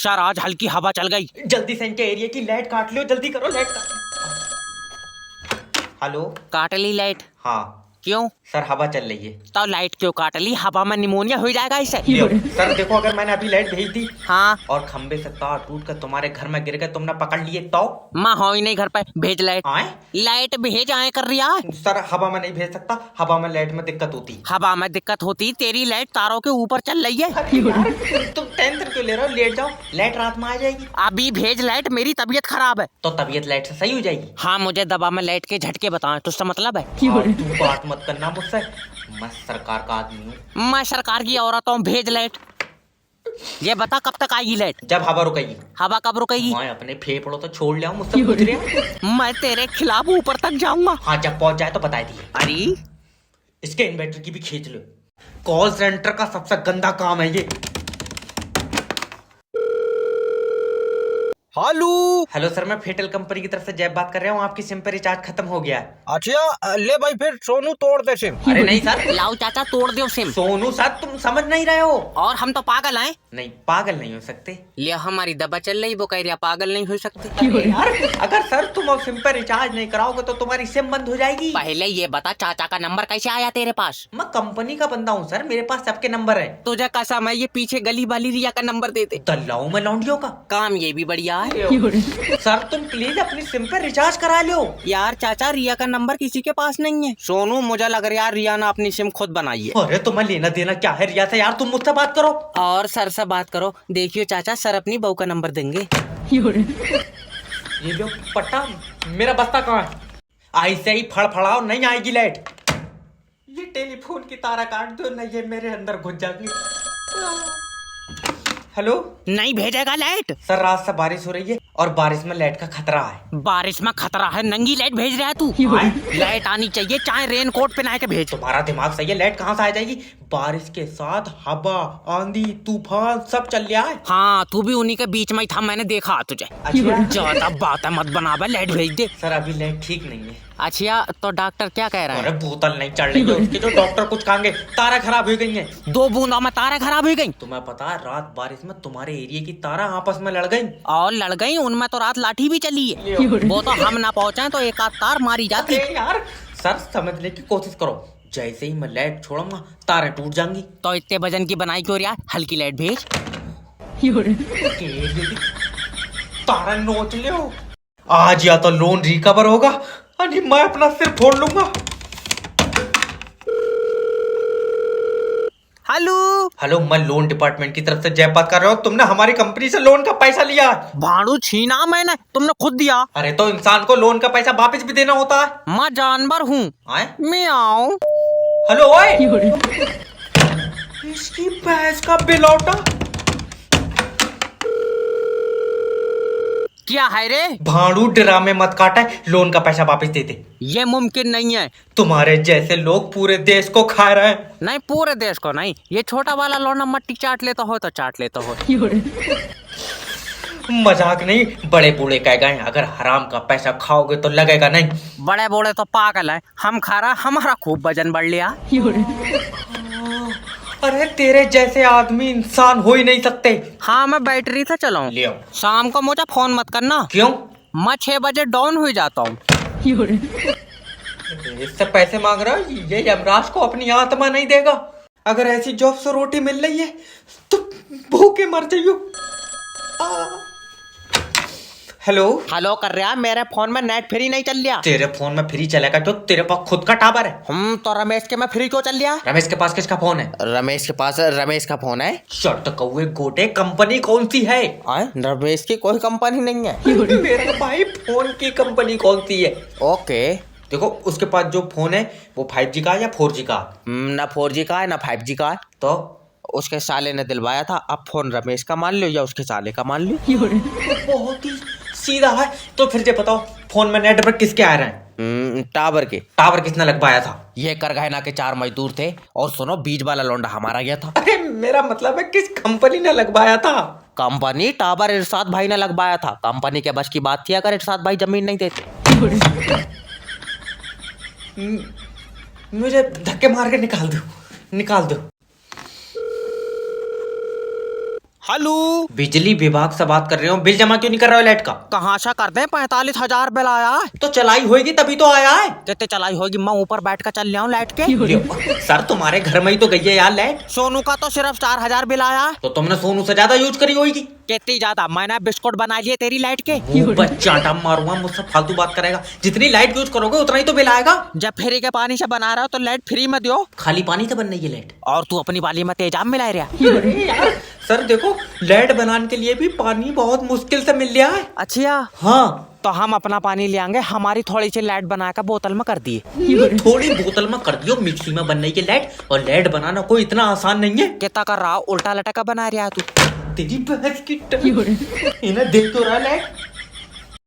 Sir आज हल्की हवा चल गई। जल्दी से इनके एरिया की लाइट काट लो, जल्दी करो लाइट काट। हेलो, काट ली लाइट? हाँ क्यों? सर हवा चल रही है। तो लाइट क्यों काट ली? हवा में निमोनिया हो जाएगा इसे। सर देखो, अगर मैंने अभी लाइट भेज दी हाँ, और खंबे से तार टूट कर तुम्हारे घर में गिर गए, तुमने पकड़ लिए तो? माँ हो ही नहीं घर पे, भेज लाइट। आए लाइट भेज आए कर रही है। सर हवा में नहीं भेज सकता, हवा में लाइट में दिक्कत होती। हवा में दिक्कत होती? तेरी लाइट तारों के ऊपर चल रही है। यार, तुम टेंशन क्यों ले रहे हो? लेट जाओ, लाइट रात में आ जाएगी। अभी भेज लाइट, मेरी तबीयत खराब है। तो तबीयत लाइट से सही हो जाएगी। हाँ, मुझे दबा में लाइट के झटके बताएं, तुझसे मतलब है? तू बात मत करना मुझसे, मैं सरकार का आदमी हूँ। मैं सरकार की औरत हूँ, भेज लाइट। ये बता कब तक आएगी लाइट? जब हवा रुकेगी। हवा कब रुकेगी? मैं अपने फेफड़ों तो छोड़ लिया हूँ, मुझसे पूछ रहे हो? मैं तेरे खिलाफ ऊपर तक जाऊंगा। हाँ, जब पहुंच जाए तो बता दिए। अरे इसके इन्वर्टर की भी खींच लो। कॉल सेंटर का सबसे गंदा काम है ये। हेलो सर, मैं फेटल कंपनी की तरफ से जैब बात कर रहा हूँ। आपकी सिम पे रिचार्ज खत्म हो गया है। अच्छा ले भाई, फिर सोनू तोड़ दे सिम। अरे नहीं सर, लाओ चाचा तोड़ दो सिम। सोनू सर तुम समझ नहीं रहे हो। और हम तो पागल हैं? नहीं, पागल नहीं हो सकते। लिया हमारी दबा चल रही, वो कह रहा पागल नहीं हो सकते। अरे यार, अगर सर तुम अब सिम पे रिचार्ज नहीं कराओगे तो तुम्हारी सिम बंद हो जाएगी। पहले ये बता चाचा का नंबर कैसे आया तेरे पास? मैं कंपनी का बंदा हूँ सर, मेरे पास सबके नंबर है। तुझे कसम है ये पीछे गली वाली रिया का नंबर देते। दल्लाऊ में लौंडियों का काम ये भी बढ़िया है। सर तुम प्लीज अपनी सिम पे रिचार्ज करा लो। यार चाचा, रिया का नंबर किसी के पास नहीं है। सोनू, मुझे लग रहा है रिया ने अपनी सिम खुद बनाई है। अरे तुम्हें लेना देना क्या है रिया से? यार तुम मुझसे बात करो। और सर से बात करो। देखियो चाचा, सर अपनी बहू का नंबर देंगे। ये लो पट्टा, मेरा बस्ता कहाँ है? ऐसे ही फड़फड़ाओ, नहीं आएगी लाइट। ये टेलीफोन की तारा काट दो, नहीं ये मेरे अंदर घुस जाएगी। हेलो, नहीं भेजेगा लाइट? सर रात से बारिश हो रही है और बारिश में लाइट का खतरा है। बारिश में खतरा है? नंगी लाइट भेज रहा है तू? लाइट आनी चाहिए, चाहे रेन कोट पहना के भेज। तुम्हारा दिमाग सही है, लाइट कहाँ से आ जाएगी? बारिश के साथ हवा, आंधी, तूफान सब चल रहा है। हाँ, तू भी उन्हीं के बीच में ही था, मैंने देखा तुझे। अच्छा ज्यादा बात मत बनावा, लाइट भेज दे। सर अभी लाइट ठीक नहीं है। अच्छा, तो डॉक्टर क्या कह रहा है? अरे बोतल नहीं चढ़ रही है उसकी, जो डॉक्टर कुछ कहेंगे। तारा खराब हो गई है। 2 बूंदा में तारा खराब हो गई। तुम्हें पता है रात बारिश में तुम्हारे एरिया की तारा आपस में लड़ गई। और लड़ गई, उनमें तो रात लाठी भी चली है। वो तो हम ना पहुंचे तो एक आध तार मारी जाती। अरे यार सर समझने की कोशिश करो, जैसे ही मैं लाइट छोड़ूंगा तारे टूट जाएंगी। तो इतने वजन की बनाई क्यों रहा? हल्की लाइट भेज। तारा नोच लो। आज या तो लोन रिकवर होगा, अरे मैं अपना सिर फोड़ लूंगा। हेलो हेलो, मैं लोन डिपार्टमेंट की तरफ से जय बात कर रहा हूँ। तुमने हमारी कंपनी से लोन का पैसा लिया। भाड़ू छीना मैंने, तुमने खुद दिया। अरे तो इंसान को लोन का पैसा वापस भी देना होता है। मैं जानवर हूँ। म्याऊं। हेलो ओए, इसकी भैंस का बिलौटा। क्या है रे? भाड़ू ड्रामे मत काटे, लोन का पैसा वापस दे दे। ये मुमकिन नहीं है। तुम्हारे जैसे लोग पूरे देश को खा रहे हैं। नहीं, पूरे देश को नहीं, ये छोटा वाला लौंडा मट्टी चाट लेता हो तो चाट लेता हो। मजाक नहीं, बड़े बूढ़े कह गए अगर हराम का पैसा खाओगे तो लगेगा नहीं। बड़े बूढ़े तो पागल है, हम खा रहा, हमारा खूब वजन बढ़ लिया। अरे तेरे जैसे आदमी इंसान हो ही नहीं सकते। हाँ, मैं बैटरी से चलाऊं। ले आओ। शाम को मुझे फोन मत करना। क्यों? मैं 6 बजे डाउन हो जाता हूँ। इससे पैसे मांग रहा है, ये यमराज को अपनी आत्मा नहीं देगा। अगर ऐसी जॉब से रोटी मिल रही है तो भूखे मर जाइयो। हेलो हेलो कर रहा, मेरे फोन में नेट फ्री नहीं चल रहा। तेरे फोन में फ्री चलेगा जो तेरे पास खुद का टावर है। हम तो रमेश के में फ्री क्यों चल रहा? रमेश के पास किसका फोन है? रमेश के पास रमेश का फोन है। शर्ट कौए गोटे, कंपनी कौन सी है? रमेश की कोई कंपनी नहीं है। मेरा भाई फोन की कंपनी कौन सी है? ओके, देखो उसके पास जो फोन है वो 5G का है या 4G का? ना 4G का है ना 5G का है। तो उसके साले ने दिलवाया था, अब फोन रमेश का मान लो या उसके साले का मान लो। बहुत ही सीधा है। तो फिर ये बताओ फोन में नेटवर्क किसके आ रहे हैं? टावर के। टावर किसने लगवाया था? ये करगहना के 4 मजदूर थे और सुनो, बीच वाला लौंडा हमारा गया था। अरे मेरा मतलब है किस कंपनी ने लगवाया था? कंपनी टावर इरशाद भाई ने लगवाया था। कंपनी के बस की बात थी अगर इरशाद भाई जमीन नहीं देते। मुझे धक्के मार के निकाल दो, निकाल दो। हेलो। बिजली विभाग से बात कर रहे हो, बिल जमा क्यों नहीं कर रहे हो लाइट का? कहाँ से कर दे, 45,000 बिल आया है। तो चलाई होगी तभी तो आया है। कितने चलाई होगी, मैं ऊपर बैठ कर चल रहा हूँ लाइट के। लियो, सर तुम्हारे घर में ही तो गई है यार लाइट। सोनू का तो सिर्फ 4,000 बिल आया है। तो तुमने सोनू से ज्यादा यूज करी होगी। कितनी ज्यादा, मैंने बिस्कुट बना लिए तेरी लाइट के। चाटा मारूंगा, मुझसे फालतू बात करेगा। जितनी लाइट यूज करोगे उतना ही तो बिल आएगा। जब फ्री के पानी से बना रहा हो तो लाइट फ्री में दो। खाली पानी से बन रही है लाइट। और तू अपनी वाली में तेजाब मिला रहा। सर देखो, लाइट बनाने के लिए भी पानी बहुत मुश्किल से मिल रहा है। अच्छा हाँ, तो हम अपना पानी ले आएंगे, हमारी थोड़ी सी लाइट बनाकर बोतल में कर दिए। थोड़ी बोतल में कर दियो, मिक्सी में बन रही है लाइट। और लाइट बनाना कोई इतना आसान नहीं है। कितना कर रहा, उल्टा लटका बना रहा तू। तेरी बहस की इन्हें देख तो रहा लाइट।